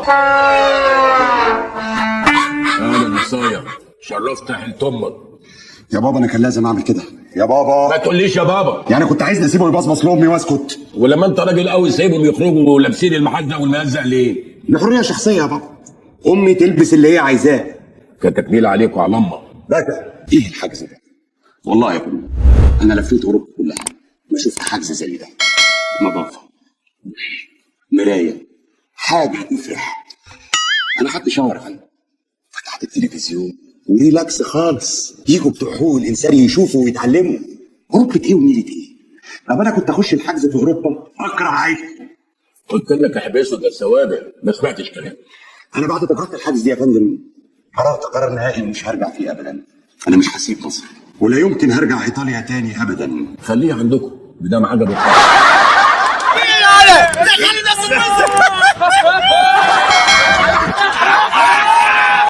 اهلا وسهلا، شرفت حلت امك. يا بابا انا كان لازم اعمل كده يا بابا. ما تقوليش يا بابا، يعني كنت عايز اسيبه يبصبص لامي واسكت؟ ولما انت راجل قوي سايبهم يخرجوا لابسين المحزق والملزق ليه؟ دي حريه شخصيه يا بابا، امي تلبس اللي هي عايزاه. كتكميل عليك وعلى امك. بقى ايه الحجز ده؟ والله يا ابني انا لفيت اوروبا كلها ما شفت حجز زي ده. نظافه، مرايه، حاجه تفرح. انا خدت شاور عنه، فتحت التلفزيون وريلاكس خالص. يجوا بتوع حقوق الانسان يشوفوا ويتعلموا. اوروبا ايه ونيله ايه؟ طب انا كنت اخش الحجز في اوروبا اكره عادي. قلت لك احبسه، ده السوابع، ما سمعتش كلام. انا بعد تجربه الحجز دي يا فندم قررت قرار نهائي مش هرجع فيه ابدا. انا مش هسيب مصر ولا يمكن هرجع ايطاليا تاني ابدا. خليه عندكم بدام عجبك.